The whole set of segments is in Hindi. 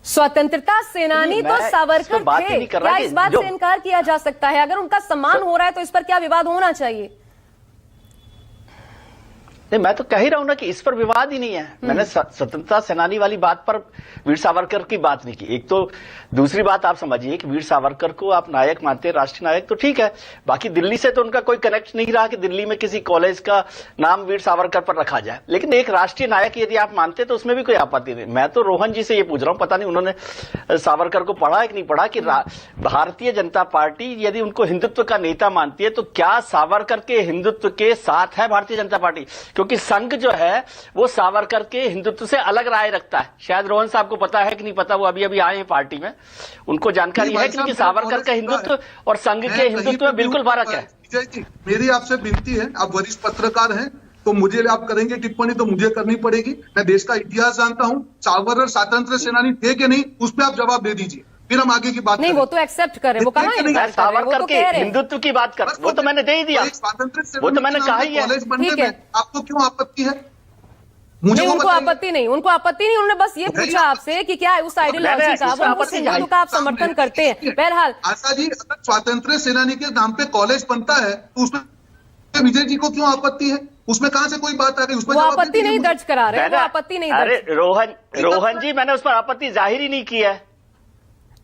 स्वतंत्रता सेनानी तो सावरकर थे, क्या इस बात से इनकार किया जा सकता है? अगर उनका सम्मान हो रहा है तो इस पर क्या विवाद होना चाहिए? नहीं, मैं तो कह ही रहा हूं ना कि इस पर विवाद ही नहीं है। मैंने स्वतंत्रता सेनानी वाली बात पर वीर सावरकर की बात नहीं की। एक तो दूसरी बात आप समझिए कि वीर सावरकर को आप नायक मानते हैं, राष्ट्रीय नायक, तो ठीक है। बाकी दिल्ली से तो उनका कोई कनेक्ट नहीं रहा कि दिल्ली में किसी कॉलेज का नाम वीर सावरकर पर रखा जाए। लेकिन एक राष्ट्रीय नायक यदि आप मानते तो उसमें भी कोई आपत्ति नहीं। मैं तो रोहन जी से ये पूछ रहा हूं, पता नहीं उन्होंने सावरकर को पढ़ा है कि नहीं पढ़ा, कि भारतीय जनता पार्टी यदि उनको हिंदुत्व का नेता मानती है तो क्या सावरकर के हिंदुत्व के साथ है भारतीय जनता पार्टी? क्योंकि संघ जो है वो सावरकर के हिंदुत्व से अलग राय रखता है। शायद रोहन साहब को पता है कि नहीं पता, वो अभी अभी आए हैं पार्टी में, उनको जानकारी है कि नहीं कि सावरकर का हिंदुत्व और संघ के हिंदुत्व में बिल्कुल फर्क है। विजय जी, मेरी आपसे विनती है, आप वरिष्ठ पत्रकार हैं तो मुझे आप करेंगे टिप्पणी तो मुझे करनी पड़ेगी। मैं देश का इतिहास जानता हूं, सावरकर स्वतंत्र सेनानी थे कि नहीं, उस पर आप जवाब दे दीजिए, फिर हम आगे की बात नहीं। वो तो एक्सेप्ट करें, वो कहाँ है? सावरकर के हिंदुत्व की बात कर, वो तो मैंने दे ही दिया, वो तो मैंने कहा ही है। ठीक है, आपको क्यों आपत्ति है? मुझे उनको आपत्ति नहीं, उनको आपत्ति नहीं। उन्होंने बस ये पूछा आपसे कि क्या उस आइडियोलॉजी का, वो हिंदुत्व का आप समर्थन करते हैं। बहरहाल आशा जी, अगर स्वतंत्र सेनानी के नाम पे कॉलेज बनता है तो उसमें विजय जी को क्यों आपत्ति है? उसमें कहां से कोई बात आ गई? उसमें आपत्ति नहीं दर्ज करा रहे, वो आपत्ति नहीं। अरे रोहन जी, मैंने उस पर आपत्ति जाहिर ही नहीं की है।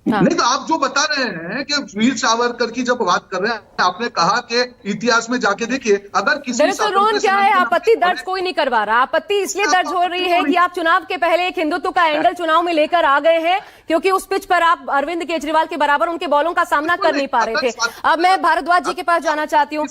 नहीं तो आप जो बता रहे हैं कि वीर सावरकर की जब बात कर रहे हैं, आपने कहा कि इतिहास में जाके देखिए, अगर किसी दरअसल रोहन क्या है, आपत्ति दर्ज कोई नहीं करवा रहा। आपत्ति इसलिए दर्ज हो रही है कि आप चुनाव के पहले एक हिंदुत्व का एंगल चुनाव में लेकर आ गए हैं, क्योंकि उस पिच पर आप अरविंद केजरीवाल के बराबर उनके बॉलों का सामना कर नहीं पा रहे थे। अब मैं भारद्वाज जी के पास जाना चाहती हूँ।